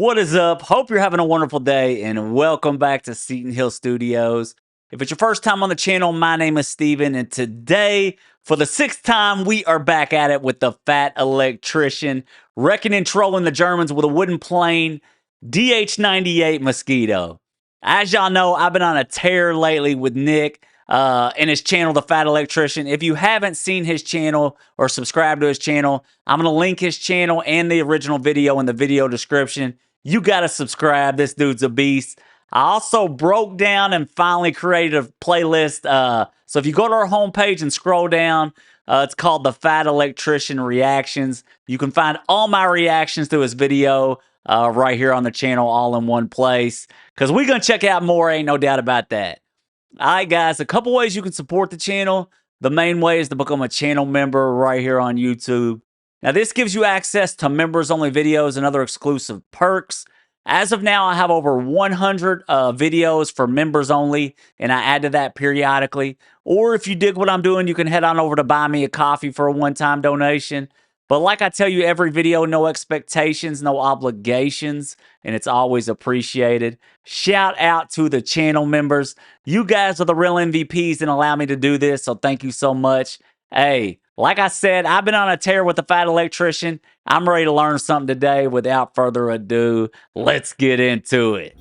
What is up? Hope you're having a wonderful day and welcome back to Seton Hill Studios. If it's your first time on the channel, my name is Steven, and today, for the sixth time, we are back at it with the Fat Electrician, wrecking and trolling the Germans with a wooden plane, DH-98 Mosquito. As y'all know, I've been on a tear lately with Nick and his channel, The Fat Electrician. If you haven't seen his channel or subscribed to his channel, I'm going to link his channel and the original video in the video description. You got to subscribe. This dude's a beast. I also broke down and finally created a playlist. So if you go to our homepage and scroll down, it's called The Fat Electrician Reactions. You can find all my reactions to his video right here on the channel, all in one place. Because we're going to check out more, ain't no doubt about that. All right, guys, a couple ways you can support the channel. The main way is to become a channel member right here on YouTube. Now, this gives you access to members-only videos and other exclusive perks. As of now, I have over 100 videos for members only, and I add to that periodically. Or if you dig what I'm doing, you can head on over to buy me a coffee for a one-time donation. But like I tell you, every video, no expectations, no obligations, and it's always appreciated. Shout out to the channel members. You guys are the real MVPs and allow me to do this, so thank you so much. Hey, like I said, I've been on a tear with the Fat Electrician. I'm ready to learn something today. Without further ado, let's get into it.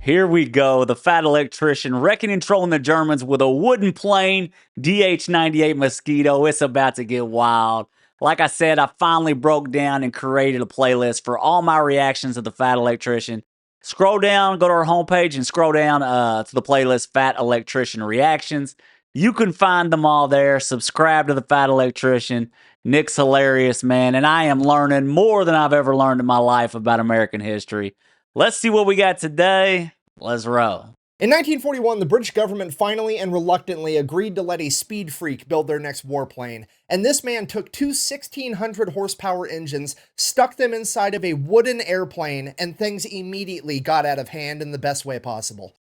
Here we go, the Fat Electrician wrecking and trolling the Germans with a wooden plane, DH-98 Mosquito. It's about to get wild. Like I said, I finally broke down and created a playlist for all my reactions to the Fat Electrician. Scroll down, go to our homepage, and scroll down to the playlist Fat Electrician Reactions. You can find them all there. Subscribe to the Fat Electrician. Nick's hilarious, man, and I am learning more than I've ever learned in my life about American history. Let's see what we got today. Let's roll. In 1941, the British government finally and reluctantly agreed to let a speed freak build their next warplane, and this man took two 1,600 horsepower engines, stuck them inside of a wooden airplane, and things immediately got out of hand in the best way possible.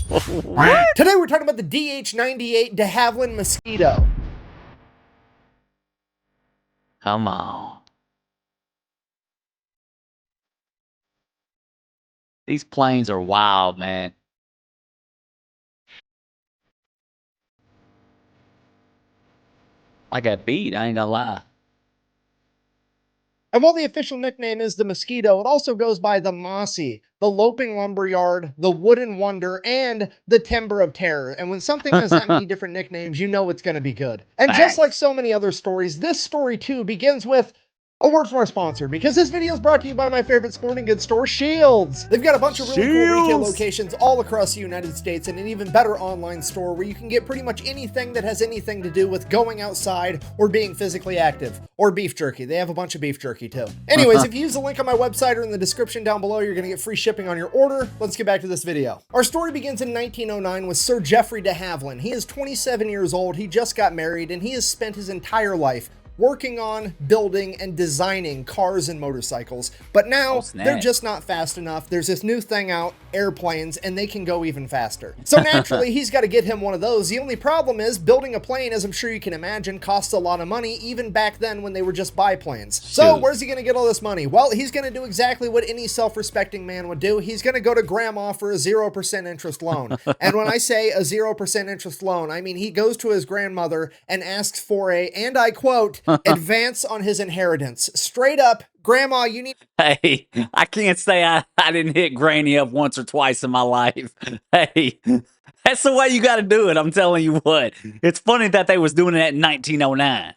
Today we're talking about the DH-98 de Havilland Mosquito. Come on. These planes are wild, man. I got beat, I ain't gonna lie. And while the official nickname is the Mosquito, it also goes by the Mossy, the Loping Lumberyard, the Wooden Wonder, and the Timber of Terror. And when something has that many different nicknames, you know it's going to be good. And just like so many other stories, this story too begins with a word from our sponsor, because this video is brought to you by my favorite sporting goods store, Shields. They've got a bunch of really cool retail locations all across the United States and an even better online store where you can get pretty much anything that has anything to do with going outside or being physically active. Or beef jerky. They have a bunch of beef jerky too. Anyways, if you use the link on my website or in the description down below, you're going to get free shipping on your order. Let's get back to this video. Our story begins in 1909 with Sir Geoffrey de Havilland. He is 27 years old, he just got married, and he has spent his entire life working on, building, and designing cars and motorcycles. But now, they're just not fast enough. There's this new thing out, airplanes, and they can go even faster. So naturally, he's got to get him one of those. The only problem is, building a plane, as I'm sure you can imagine, costs a lot of money, even back then when they were just biplanes. So where's he going to get all this money? Well, he's going to do exactly what any self-respecting man would do. He's going to go to grandma for a 0% interest loan. And when I say a 0% interest loan, I mean he goes to his grandmother and asks for a, and I quote, advance on his inheritance. Straight up, grandma, you need... Hey, I can't say I didn't hit granny up once or twice in my life. Hey, that's the way you got to do it. I'm telling you what. It's funny that they was doing it in 1909.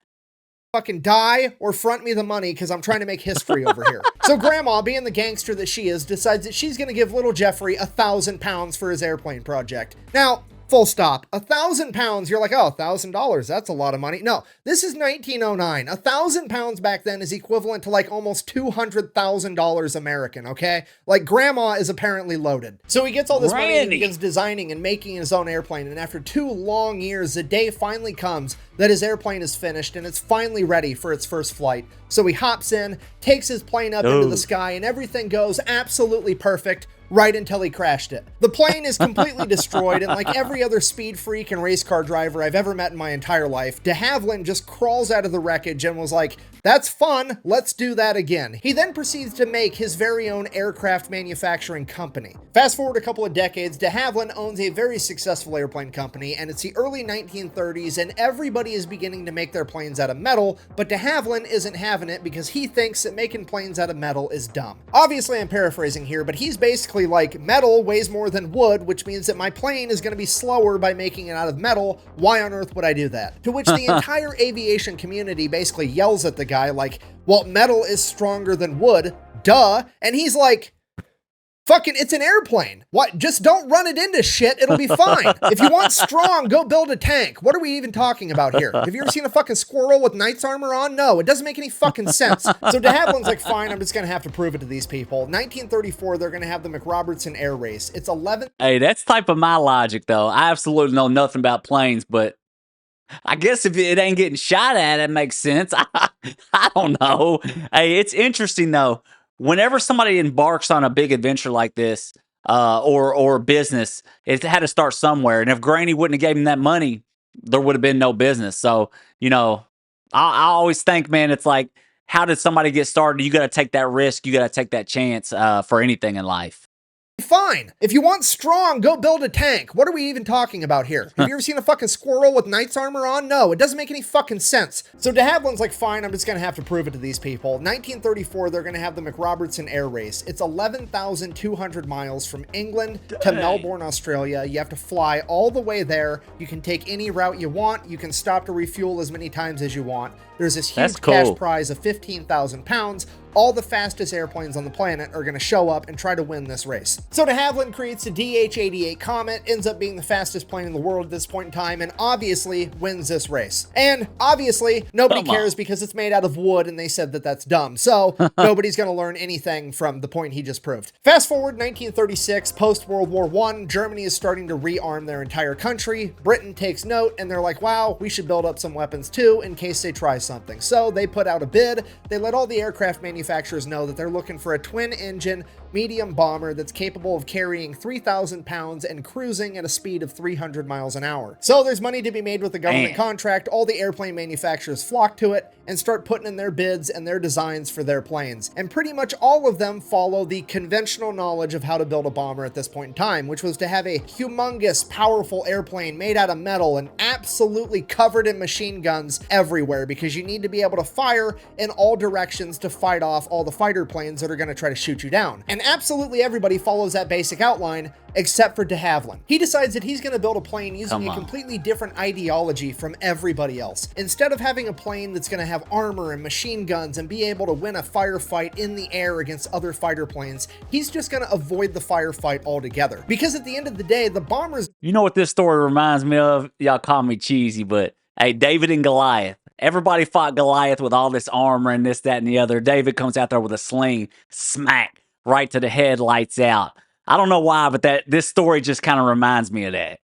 Fucking die or front me the money because I'm trying to make history over here. So grandma, being the gangster that she is, decides that she's going to give little Geoffrey £1,000 for his airplane project. Now, full stop. £1,000, you're like, oh, $1,000, that's a lot of money. No, this is 1909. £1,000 back then is equivalent to like almost $200,000 American, okay? Like grandma is apparently loaded. So he gets all this money and begins designing and making his own airplane. And after 2 long years, the day finally comes that his airplane is finished and it's finally ready for its first flight. So he hops in, takes his plane up into the sky, and everything goes absolutely perfect right until he crashed it. The plane is completely destroyed, and like every other speed freak and race car driver I've ever met in my entire life, de Havilland just crawls out of the wreckage and was like, "That's fun, let's do that again." He then proceeds to make his very own aircraft manufacturing company. Fast forward a couple of decades, de Havilland owns a very successful airplane company, and it's the early 1930s, and everybody is beginning to make their planes out of metal, but de Havilland isn't having it because he thinks that making planes out of metal is dumb. Obviously, I'm paraphrasing here, but he's basically like, metal weighs more than wood, which means that my plane is going to be slower by making it out of metal. Why on earth would I do that? To which the entire aviation community basically yells at the guy like, well, metal is stronger than wood, duh. And he's like, fucking, it's an airplane. What? Just don't run it into shit. It'll be fine. If you want strong, go build a tank. What are we even talking about here? Have you ever seen a fucking squirrel with knight's armor on? No, it doesn't make any fucking sense. So de Havilland's like, fine, I'm just going to have to prove it to these people. 1934, they're going to have the McRobertson Air Race. It's 11. Hey, that's type of my logic, though. I absolutely know nothing about planes, but I guess if it ain't getting shot at, it makes sense. I don't know. Hey, it's interesting, though. Whenever somebody embarks on a big adventure like this, or business, it had to start somewhere. And if Granny wouldn't have gave him that money, there would have been no business. So, you know, I always think, man, it's like, how did somebody get started? You got to take that risk. You got to take that chance for anything in life. Fine. If you want strong, go build a tank. What are we even talking about here? Have you ever seen a fucking squirrel with knight's armor on? No, it doesn't make any fucking sense. So de Havilland's like, fine, I'm just going to have to prove it to these people. 1934, they're going to have the McRobertson Air Race. It's 11,200 miles from England to Melbourne, Australia. You have to fly all the way there. You can take any route you want. You can stop to refuel as many times as you want. There's this huge cash prize of 15,000 pounds. All the fastest airplanes on the planet are going to show up and try to win this race. So de Havilland creates a DH-88 Comet, ends up being the fastest plane in the world at this point in time, and obviously wins this race. And obviously, nobody cares because it's made out of wood, and they said that that's dumb. So nobody's going to learn anything from the point he just proved. Fast forward 1936, post-World War I, Germany is starting to rearm their entire country. Britain takes note, and they're like, wow, we should build up some weapons too in case they try something. So they put out a bid. They let all the aircraft manufacturers know that they're looking for a twin-engine medium bomber that's capable of carrying 3,000 pounds and cruising at a speed of 300 miles an hour. So there's money to be made with the government contract. All the airplane manufacturers flock to it and start putting in their bids and their designs for their planes. And pretty much all of them follow the conventional knowledge of how to build a bomber at this point in time, which was to have a humongous, powerful airplane made out of metal and absolutely covered in machine guns everywhere, because you need to be able to fire in all directions to fight off all the fighter planes that are going to try to shoot you down. And absolutely everybody follows that basic outline except for de Havilland. He decides that he's going to build a plane using a completely different ideology from everybody else. Instead of having a plane that's going to have armor and machine guns and be able to win a firefight in the air against other fighter planes, he's just going to avoid the firefight altogether. Because at the end of the day, the bombers... You know what this story reminds me of? Y'all call me cheesy, but hey, David and Goliath. Everybody fought Goliath with all this armor and this, that, and the other. David comes out there with a sling, smack, right to the head, lights out. I don't know why, but this story just kind of reminds me of that.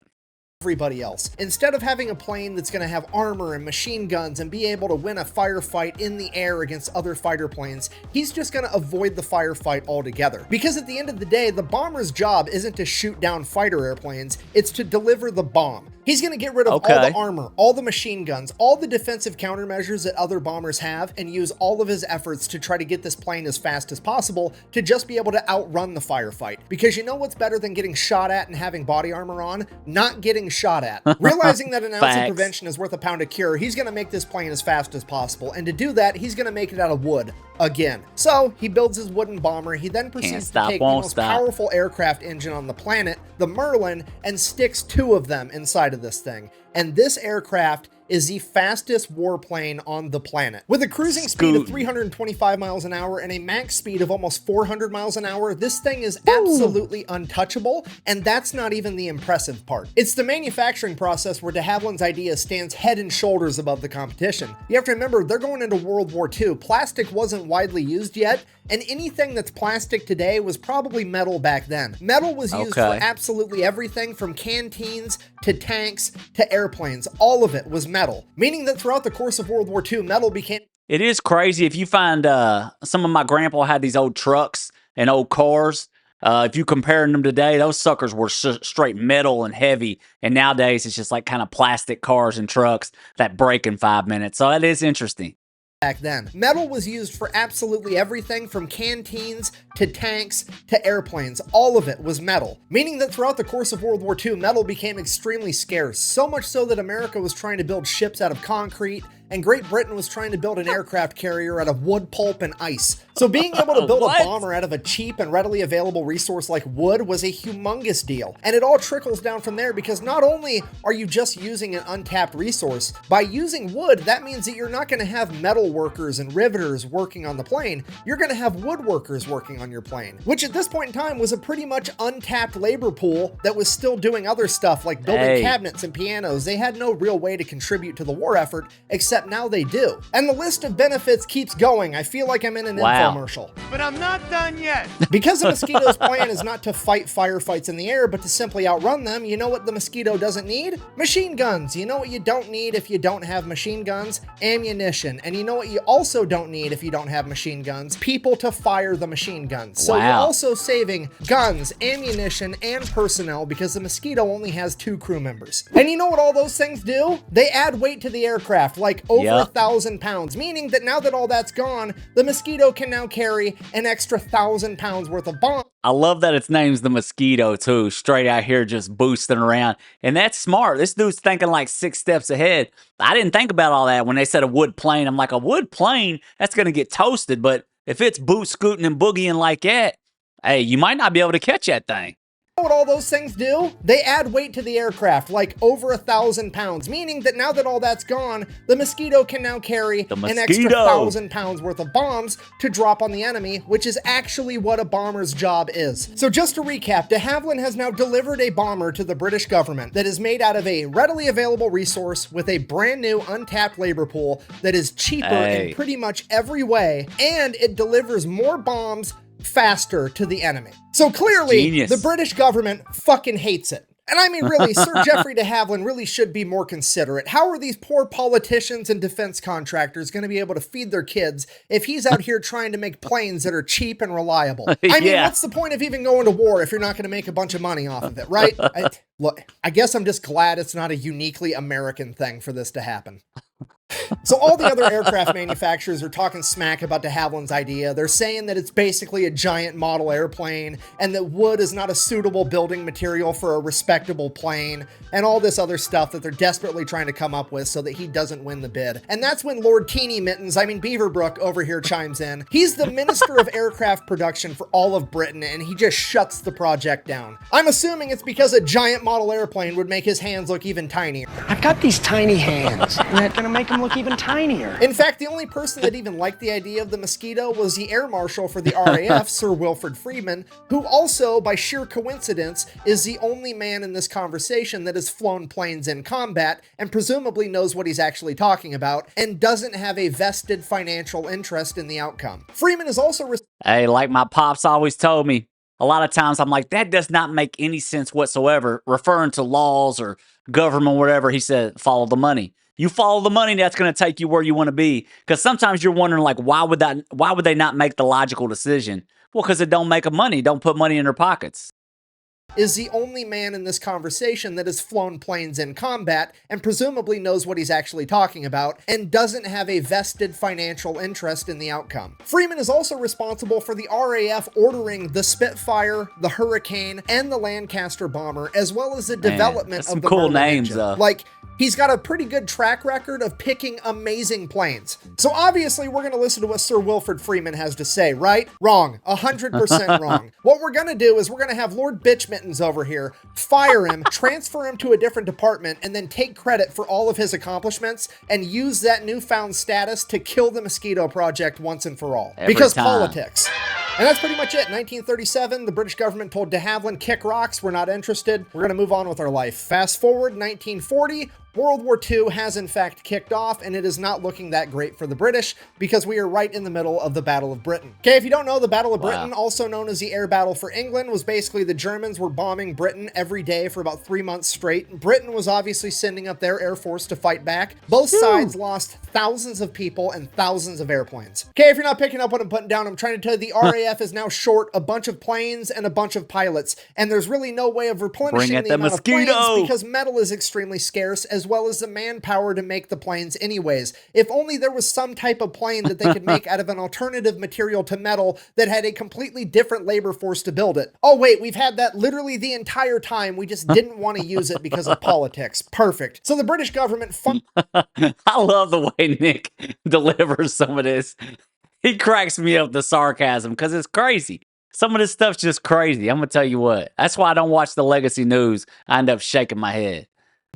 Everybody else. Instead of having a plane that's going to have armor and machine guns and be able to win a firefight in the air against other fighter planes, he's just going to avoid the firefight altogether. Because at the end of the day, the bomber's job isn't to shoot down fighter airplanes, it's to deliver the bomb. He's going to get rid of all the armor, all the machine guns, all the defensive countermeasures that other bombers have, and use all of his efforts to try to get this plane as fast as possible to just be able to outrun the firefight. Because you know what's better than getting shot at and having body armor on? Not getting shot at. Realizing that an ounce of prevention is worth a pound of cure, he's going to make this plane as fast as possible. And to do that, he's going to make it out of wood. Again. So he builds his wooden bomber. He then proceeds to take the most powerful aircraft engine on the planet, the Merlin, and sticks two of them inside of this thing. And this aircraft is the fastest warplane on the planet. With a cruising speed of 325 miles an hour and a max speed of almost 400 miles an hour, this thing is absolutely untouchable, and that's not even the impressive part. It's the manufacturing process where de Havilland's idea stands head and shoulders above the competition. You have to remember, they're going into World War II. Plastic wasn't widely used yet, and anything that's plastic today was probably metal back then. Metal was used for absolutely everything from canteens to tanks to airplanes. All of it was metal, meaning that throughout the course of World War II, metal became... It is crazy. If you find some of my grandpa had these old trucks and old cars, If you comparing them today, those suckers were straight metal and heavy, and nowadays it's just like kind of plastic cars and trucks that break in 5 minutes. So that is interesting. Back then, metal was used for absolutely everything from canteens to tanks to airplanes. All of it was metal, meaning that throughout the course of World War II, metal became extremely scarce, so much so that America was trying to build ships out of concrete, and Great Britain was trying to build an aircraft carrier out of wood pulp and ice. So being able to build a bomber out of a cheap and readily available resource like wood was a humongous deal. And it all trickles down from there, because not only are you just using an untapped resource, by using wood, that means that you're not going to have metal workers and riveters working on the plane. You're going to have woodworkers working on your plane, which at this point in time was a pretty much untapped labor pool that was still doing other stuff like building cabinets and pianos. They had no real way to contribute to the war effort, except now they do. And the list of benefits keeps going. I feel like I'm in an infomercial. But I'm not done yet. Because the Mosquito's plan is not to fight firefights in the air, but to simply outrun them, you know what the Mosquito doesn't need? Machine guns. You know what you don't need if you don't have machine guns? Ammunition. And you know what you also don't need if you don't have machine guns? People to fire the machine guns. So you're also saving guns, ammunition, and personnel, because the Mosquito only has 2 crew members. And you know what all those things do? They add weight to the aircraft, like over 1,000 pounds, meaning that now that all that's gone, the Mosquito can now carry an extra 1,000 pounds worth of bombs. I love that its name's the Mosquito too, straight out here just boosting around. And that's smart. This dude's thinking like 6 steps ahead. I didn't think about all that when they said a wood plane. I'm like, a wood plane? That's going to get toasted. But if it's boot scooting and boogieing like that, hey, you might not be able to catch that thing. What all those things do? They add weight to the aircraft, like over 1,000 pounds, meaning that now that all that's gone, the Mosquito can now carry an extra 1,000 pounds worth of bombs to drop on the enemy, which is actually what a bomber's job is. So just to recap, de Havilland has now delivered a bomber to the British government that is made out of a readily available resource with a brand new untapped labor pool that is cheaper in pretty much every way, and it delivers more bombs faster to the enemy. So clearly, the British government fucking hates it. And I mean, really, Sir Geoffrey de Havilland really should be more considerate. How are these poor politicians and defense contractors going to be able to feed their kids if he's out here trying to make planes that are cheap and reliable? I mean, what's the point of even going to war if you're not going to make a bunch of money off of it, right? Look, I guess I'm just glad it's not a uniquely American thing for this to happen. So all the other aircraft manufacturers are talking smack about de Havilland's idea. They're saying that it's basically a giant model airplane and that wood is not a suitable building material for a respectable plane and all this other stuff that they're desperately trying to come up with so that he doesn't win the bid. And that's when Lord Teeny Mittens, Beaverbrook over here chimes in. He's the Minister of Aircraft Production for all of Britain, and he just shuts the project down. I'm assuming it's because a giant model airplane would make his hands look even tinier. I've got these tiny hands, and that's gonna make them look even tinier. In fact, the only person that even liked the idea of the Mosquito was the Air Marshal for the RAF, Sir Wilfrid Freeman, who also, by sheer coincidence, is the only man in this conversation that has flown planes in combat and presumably knows what he's actually talking about and doesn't have a vested financial interest in the outcome. Freeman is also... Hey, like my pops always told me, a lot of times I'm like, that does not make any sense whatsoever, referring to laws or government, whatever. He said, follow the money. You follow the money, that's going to take you where you want to be. Because sometimes you're wondering, like, why would they not make the logical decision? Well, because it don't make them money. Don't put money in their pockets. Is the only man in this conversation that has flown planes in combat and presumably knows what he's actually talking about and doesn't have a vested financial interest in the outcome. Freeman is also responsible for the RAF ordering the Spitfire, the Hurricane, and the Lancaster bomber, as well as the development of the cool Merlin names. engine. Like, he's got a pretty good track record of picking amazing planes. So obviously we're going to listen to what Sir Wilfrid Freeman has to say, right? Wrong. 100% wrong. What we're going to do is we're going to have Lord Bitchmittens over here fire him, transfer him to a different department, and then take credit for all of his accomplishments and use that newfound status to kill the Mosquito project once and for all. Because politics. And that's pretty much it. 1937, the British government told de Havilland, kick rocks, we're not interested. We're going to move on with our life. Fast forward, 1940, World War II has in fact kicked off, and it is not looking that great for the British because we are right in the middle of the Battle of Britain. Okay, if you don't know, the Battle of Britain, also known as the Air Battle for England, was basically the Germans were bombing Britain every day for about 3 months straight. Britain was obviously sending up their air force to fight back. Both sides lost thousands of people and thousands of airplanes. Okay, if you're not picking up what I'm putting down, I'm trying to tell you the RAF is now short a bunch of planes and a bunch of pilots, and there's really no way of replenishing the amount of planes because metal is extremely scarce, as well as the manpower to make the planes anyways. If only there was some type of plane that they could make out of an alternative material to metal that had a completely different labor force to build it. Oh wait, we've had that literally the entire time. We just didn't want to use it because of politics. Perfect. So the British government I love the way Nick delivers some of this. He cracks me up, the sarcasm, because it's crazy. Some of this stuff's just crazy. I'm going to tell you what. That's why I don't watch the legacy news. I end up shaking my head.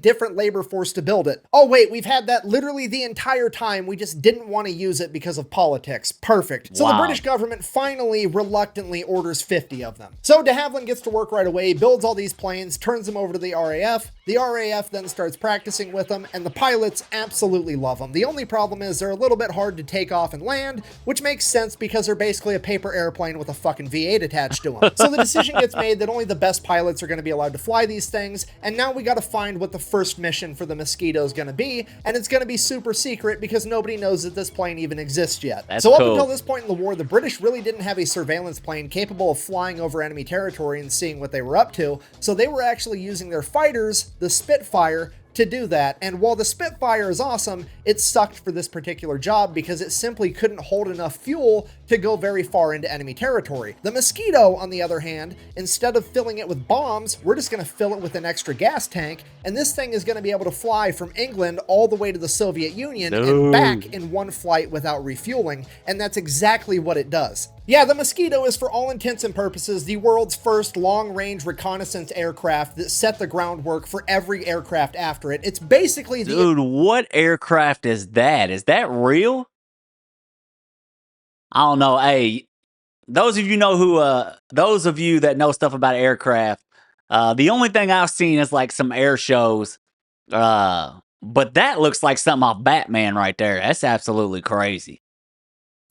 Different labor force to build it. Oh wait, we've had that literally the entire time. We just didn't want to use it because of politics. Perfect. So the British government finally reluctantly orders 50 of them. So de Havilland gets to work right away, builds all these planes, turns them over to the RAF. The RAF then starts practicing with them, and the pilots absolutely love them. The only problem is they're a little bit hard to take off and land, which makes sense because they're basically a paper airplane with a fucking V8 attached to them. So the decision gets made that only the best pilots are going to be allowed to fly these things, and now we got to find what the first mission for the Mosquito is going to be, and it's going to be super secret because nobody knows that this plane even exists yet. So up until this point in the war, the British really didn't have a surveillance plane capable of flying over enemy territory and seeing what they were up to, so they were actually using their fighters, the Spitfire, to do that. And while the Spitfire is awesome, it sucked for this particular job because it simply couldn't hold enough fuel to go very far into enemy territory. The Mosquito, on the other hand, instead of filling it with bombs, we're just going to fill it with an extra gas tank, and this thing is going to be able to fly from England all the way to the Soviet Union and back in one flight without refueling, and that's exactly what it does. Yeah, the Mosquito is for all intents and purposes the world's first long-range reconnaissance aircraft that set the groundwork for every aircraft after it. It's basically the— Dude, what aircraft is that? Is that real? I don't know. Hey, those of you know who, those of you that know stuff about aircraft, the only thing I've seen is like some air shows, but that looks like something off Batman right there. That's absolutely crazy.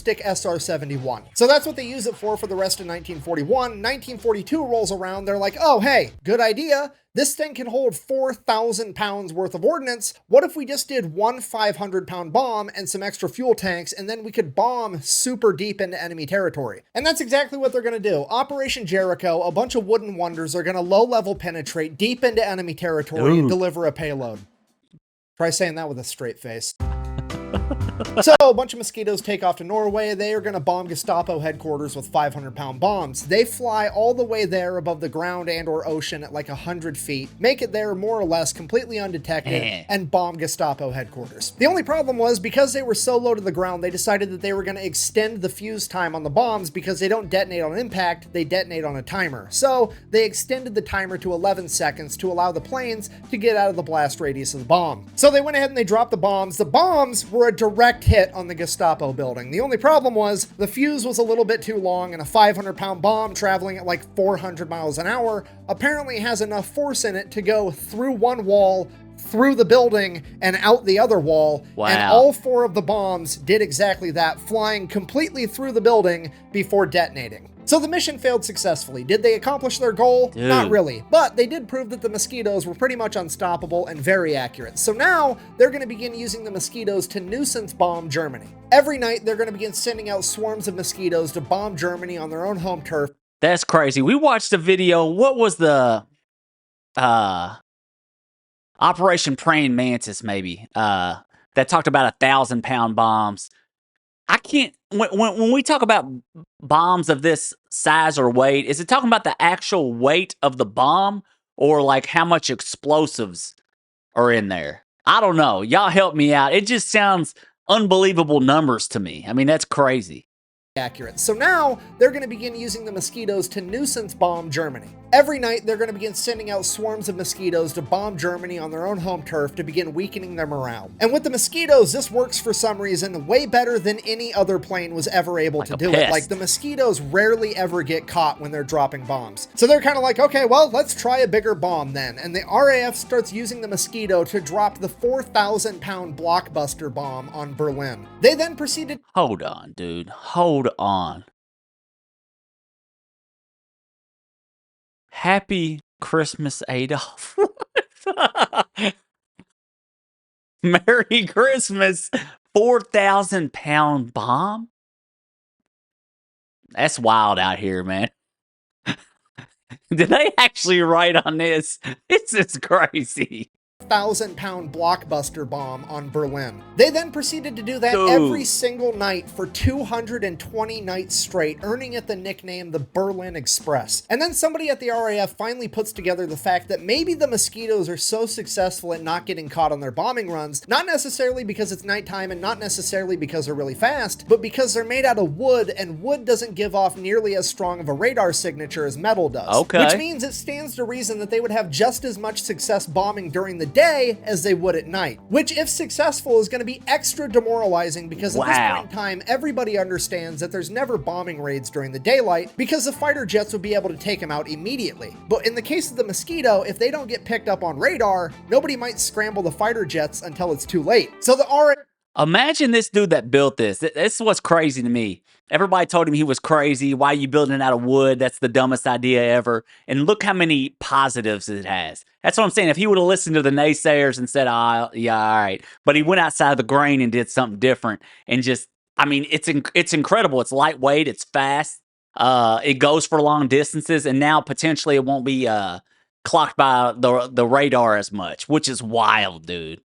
SR-71. So that's what they use it for the rest of 1941. 1942 rolls around, they're like, oh, hey, good idea. This thing can hold 4,000 pounds worth of ordnance. What if we just did one 500-pound bomb and some extra fuel tanks, and then we could bomb super deep into enemy territory? And that's exactly what they're going to do. Operation Jericho, a bunch of wooden wonders are going to low-level penetrate deep into enemy territory and deliver a payload. Try saying that with a straight face. So a bunch of Mosquitoes take off to Norway. They are going to bomb Gestapo headquarters with 500-pound bombs. They fly all the way there above the ground and or ocean at like 100 feet, make it there more or less completely undetected, and bomb Gestapo headquarters. The only problem was because they were so low to the ground, they decided that they were going to extend the fuse time on the bombs because they don't detonate on impact, they detonate on a timer. So they extended the timer to 11 seconds to allow the planes to get out of the blast radius of the bomb. So they went ahead and they dropped the bombs. The bombs were a direct hit on the Gestapo building. The only problem was the fuse was a little bit too long, and a 500-pound bomb traveling at like 400 miles an hour apparently has enough force in it to go through one wall, through the building, and out the other wall. Wow. And all 4 of the bombs did exactly that, flying completely through the building before detonating. So the mission failed successfully. Did they accomplish their goal? Not really, but they did prove that the Mosquitoes were pretty much unstoppable and very accurate. So now they're going to begin using the Mosquitoes to nuisance bomb Germany. Every night they're going to begin sending out swarms of Mosquitoes to bomb Germany on their own home turf. That's crazy. We watched a video. What was the Operation Praying Mantis, maybe, that talked about 1,000-pound bombs. I can't, when we talk about bombs of this size or weight, is it talking about the actual weight of the bomb or like how much explosives are in there? I don't know. Y'all help me out. It just sounds unbelievable numbers to me. I mean, that's crazy. accurate. So now they're going to begin using the mosquitoes to nuisance bomb Germany. Every night, they're going to begin sending out swarms of mosquitoes to bomb Germany on their own home turf to begin weakening their morale. And with the mosquitoes, this works for some reason way better than any other plane was ever able to do it. Like, the mosquitoes rarely ever get caught when they're dropping bombs. So they're kind of like, okay, well, let's try a bigger bomb then. And the RAF starts using the Mosquito to drop the 4,000-pound blockbuster bomb on Berlin. They then proceeded... Hold on, dude. Hold on. Happy Christmas, Adolf. Merry Christmas. 4,000-pound bomb? That's wild out here, man. Did they actually write on this? This is crazy. 1,000-pound blockbuster bomb on Berlin. They then proceeded to do that every single night for 220 nights straight, earning it the nickname the Berlin Express. And then somebody at the RAF finally puts together the fact that maybe the mosquitoes are so successful at not getting caught on their bombing runs, not necessarily because it's nighttime and not necessarily because they're really fast, but because they're made out of wood, and wood doesn't give off nearly as strong of a radar signature as metal does. Okay. Which means it stands to reason that they would have just as much success bombing during the day as they would at night, which, if successful, is going to be extra demoralizing because at this point in time, everybody understands that there's never bombing raids during the daylight because the fighter jets would be able to take them out immediately. But in the case of the Mosquito, if they don't get picked up on radar, nobody might scramble the fighter jets until it's too late. So the Imagine this dude that built this. This is what's crazy to me. Everybody told him he was crazy. Why are you building it out of wood? That's the dumbest idea ever. And look how many positives it has. That's what I'm saying. If he would have listened to the naysayers and said, yeah, all right. But he went outside of the grain and did something different. And just, I mean, it's incredible. It's lightweight. It's fast. It goes for long distances. And now potentially it won't be clocked by the radar as much, which is wild, dude.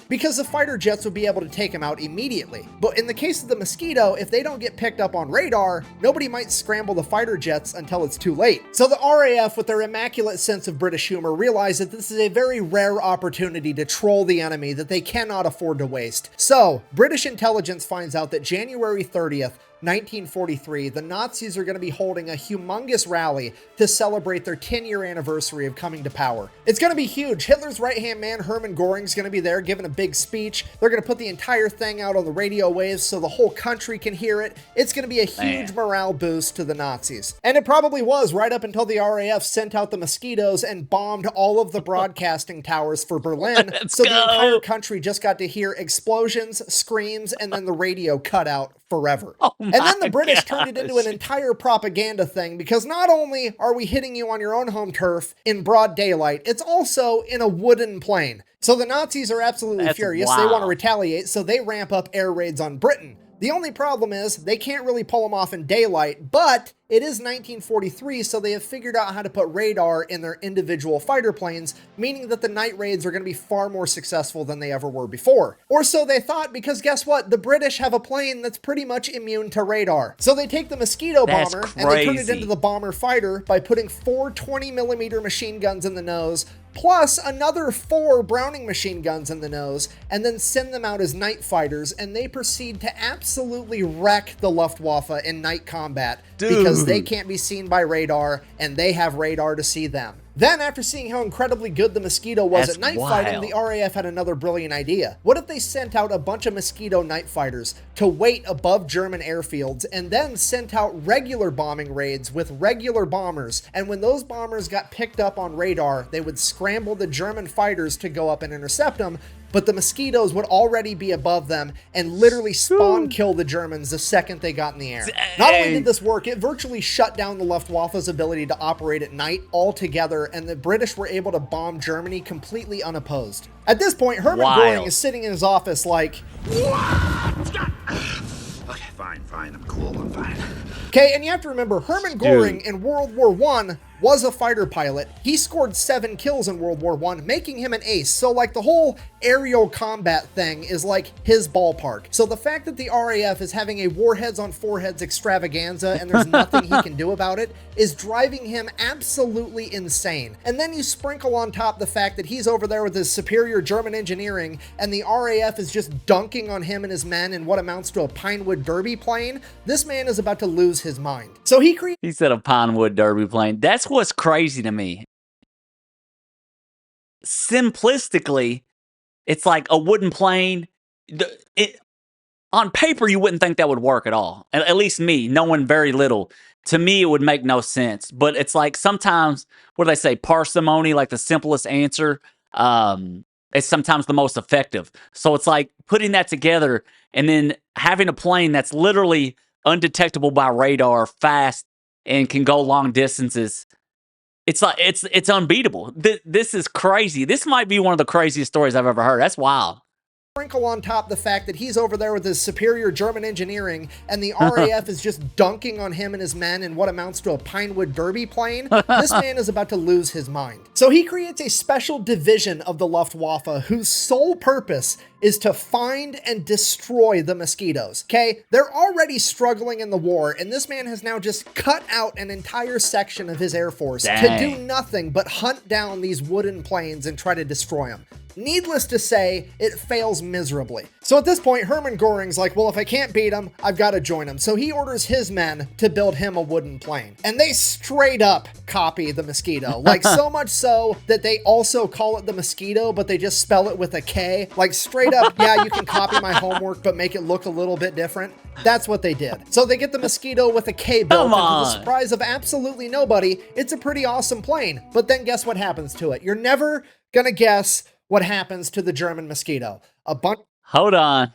Because the fighter jets would be able to take them out immediately. But in the case of the Mosquito, if they don't get picked up on radar, nobody might scramble the fighter jets until it's too late. So the RAF, with their immaculate sense of British humor, realize that this is a very rare opportunity to troll the enemy that they cannot afford to waste. So, British intelligence finds out that January 30th, 1943, the Nazis are going to be holding a humongous rally to celebrate their 10-year anniversary of coming to power. It's going to be huge. Hitler's right-hand man, Hermann Göring, is going to be there giving a big speech. They're going to put the entire thing out on the radio waves so the whole country can hear it. It's going to be a huge morale boost to the Nazis. And it probably was right up until the RAF sent out the Mosquitoes and bombed all of the broadcasting towers for Berlin. So the entire country just got to hear explosions, screams, and then the radio cut out forever. And then the British turned it into an entire propaganda thing, because not only are we hitting you on your own home turf in broad daylight, it's also in a wooden plane. So the Nazis are absolutely furious. They want to retaliate, so they ramp up air raids on Britain. The only problem is they can't really pull them off in daylight, but it is 1943, so they have figured out how to put radar in their individual fighter planes, meaning that the night raids are going to be far more successful than they ever were before. Or so they thought, because guess what? The British have a plane that's pretty much immune to radar. So they take the Mosquito bomber and they turn it into the bomber fighter by putting 4 20mm machine guns in the nose, plus another 4 Browning machine guns in the nose, and then send them out as night fighters, and they proceed to absolutely wreck the Luftwaffe in night combat, because they can't be seen by radar, and they have radar to see them. Then, after seeing how incredibly good the Mosquito was at night fighting, the RAF had another brilliant idea. What if they sent out a bunch of Mosquito night fighters to wait above German airfields, and then sent out regular bombing raids with regular bombers, and when those bombers got picked up on radar, they would scramble the German fighters to go up and intercept them, but the Mosquitoes would already be above them and literally spawn kill the Germans the second they got in the air. Not only did this work, it virtually shut down the Luftwaffe's ability to operate at night altogether, and the British were able to bomb Germany completely unopposed. At this point, Hermann Göring is sitting in his office like, what? Okay, fine, I'm cool, I'm fine. Okay, and you have to remember, Hermann Göring in World War I was a fighter pilot. He scored 7 kills in World War I, making him an ace. So like the whole aerial combat thing is like his ballpark. So the fact that the RAF is having a warheads on foreheads extravaganza and there's nothing he can do about it is driving him absolutely insane. And then you sprinkle on top the fact that he's over there with his superior German engineering and the RAF is just dunking on him and his men in what amounts to a Pinewood Derby plane. This man is about to lose his mind. So he said a Pinewood Derby plane. That's what's crazy to me. Simplistically, it's like a wooden plane. On paper, you wouldn't think that would work at all. At least me, knowing very little. To me, it would make no sense. But it's like sometimes, what do they say, parsimony, like the simplest answer, is sometimes the most effective. So it's like putting that together and then having a plane that's literally undetectable by radar, fast, and can go long distances. It's like it's unbeatable. This is crazy. This might be one of the craziest stories I've ever heard. That's wild. Sprinkle on top the fact that he's over there with his superior German engineering and the RAF is just dunking on him and his men in what amounts to a Pinewood Derby plane. This man is about to lose his mind. So he creates a special division of the Luftwaffe whose sole purpose is to find and destroy the Mosquitoes. Okay, they're already struggling in the war, and this man has now just cut out an entire section of his Air Force to do nothing but hunt down these wooden planes and try to destroy them. Needless to say, it fails miserably. So at this point, Hermann Göring's like, well, if I can't beat him, I've got to join him. So he orders his men to build him a wooden plane. And they straight up copy the Mosquito. Like so much so that they also call it the Mosquito, but they just spell it with a K. Like straight up, yeah, you can copy my homework, but make it look a little bit different. That's what they did. So they get the Mosquito with a K built, and to the surprise of absolutely nobody, it's a pretty awesome plane. But then guess what happens to it? You're never gonna guess what happens to the German Mosquito. Hold on.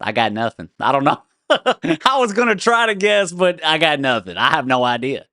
I got nothing. I don't know. I was going to try to guess, but I got nothing. I have no idea.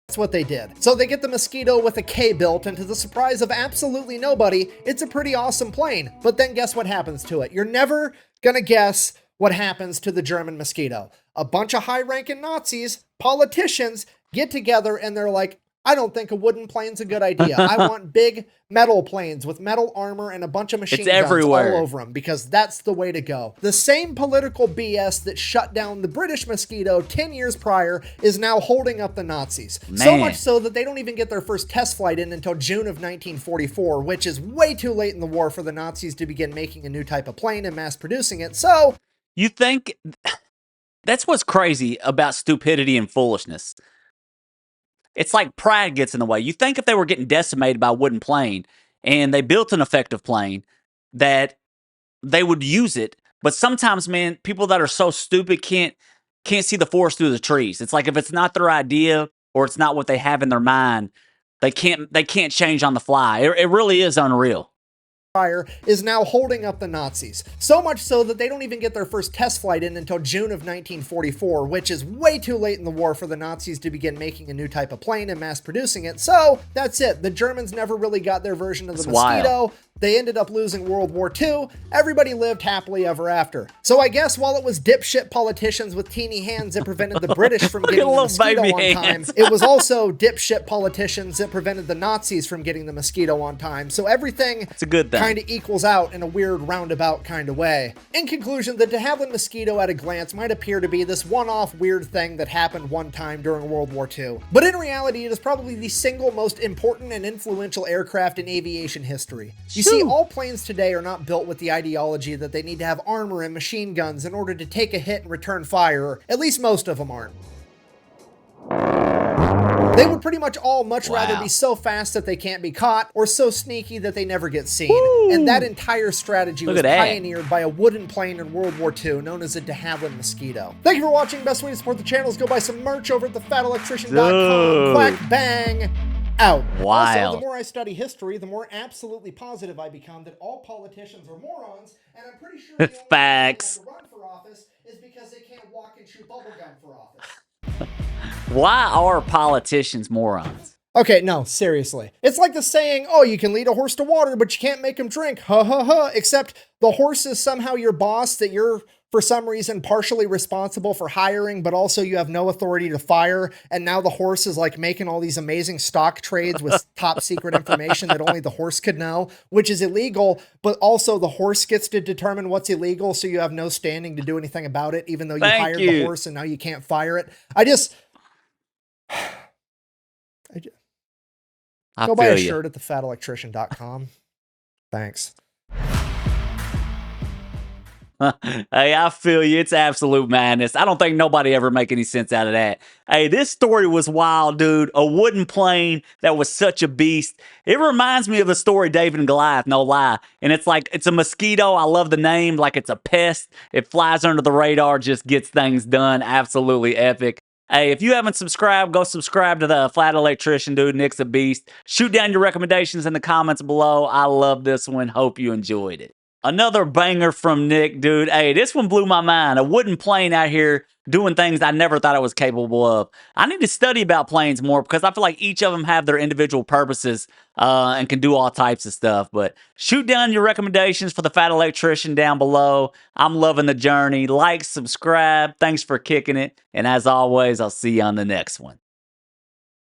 That's what they did. So they get the Mosquito with a K built, and to the surprise of absolutely nobody, it's a pretty awesome plane. But then guess what happens to it? You're never gonna guess what happens to the German Mosquito. A bunch of high-ranking Nazis, politicians, get together and they're like, I don't think a wooden plane's a good idea. I want big metal planes with metal armor and a bunch of machine guns all over them because that's the way to go. The same political BS that shut down the British Mosquito 10 years prior is now holding up the Nazis. Man. So much so that they don't even get their first test flight in until June of 1944, which is way too late in the war for the Nazis to begin making a new type of plane and mass producing it. So you think that's what's crazy about stupidity and foolishness. It's like pride gets in the way. You think if they were getting decimated by a wooden plane and they built an effective plane that they would use it. But sometimes, man, people that are so stupid can't see the forest through the trees. It's like if it's not their idea or it's not what they have in their mind, they can't change on the fly. It really is unreal. Is now holding up the Nazis. So much so that they don't even get their first test flight in until June of 1944, which is way too late in the war for the Nazis to begin making a new type of plane and mass producing it. So that's it. The Germans never really got their version of the Mosquito. Wild. They ended up losing World War II. Everybody lived happily ever after. So I guess while it was dipshit politicians with teeny hands that prevented the British from getting the Mosquito on time, it was also dipshit politicians that prevented the Nazis from getting the Mosquito on time. So everything kind of equals out in a weird roundabout kind of way. In conclusion, the de Havilland Mosquito at a glance might appear to be this one-off weird thing that happened one time during World War II. But in reality, it is probably the single most important and influential aircraft in aviation history. You see, all planes today are not built with the ideology that they need to have armor and machine guns in order to take a hit and return fire, or at least most of them aren't. They would pretty much all much rather be so fast that they can't be caught, or so sneaky that they never get seen. Woo! And that entire strategy was pioneered by a wooden plane in World War II known as a de Havilland Mosquito. Thank you for watching. Best way to support the channel is go buy some merch over at thefatelectrician.com. Quack bang! Out. Wow. Also, the more I study history, the more absolutely positive I become that all politicians are morons, and I'm pretty sure the only Facts. reason they have to run for office is because they can't walk and chew bubblegum for office. Why are politicians morons? Okay, no, seriously. It's like the saying, oh, you can lead a horse to water, but you can't make him drink. Ha ha ha. Except the horse is somehow your boss that you're for some reason partially responsible for hiring, but also you have no authority to fire. And now the horse is like making all these amazing stock trades with top secret information that only the horse could know, which is illegal. But also the horse gets to determine what's illegal. So you have no standing to do anything about it, even though you hired the horse and now you can't fire it. I go buy a shirt at thefatelectrician.com. Thanks. Hey, I feel you. It's absolute madness. I don't think nobody ever make any sense out of that. Hey, this story was wild, dude. A wooden plane that was such a beast. It reminds me of the story David and Goliath, no lie. And it's like, it's a mosquito. I love the name. Like it's a pest. It flies under the radar, just gets things done. Absolutely epic. Hey, if you haven't subscribed, go subscribe to the Flat Electrician, dude. Nick's a beast. Shoot down your recommendations in the comments below. I love this one. Hope you enjoyed it. Another banger from Nick, dude. Hey, this one blew my mind. A wooden plane out here doing things I never thought I was capable of. I need to study about planes more because I feel like each of them have their individual purposes and can do all types of stuff. But shoot down your recommendations for the Fat Electrician down below. I'm loving the journey. Like, subscribe. Thanks for kicking it. And as always, I'll see you on the next one.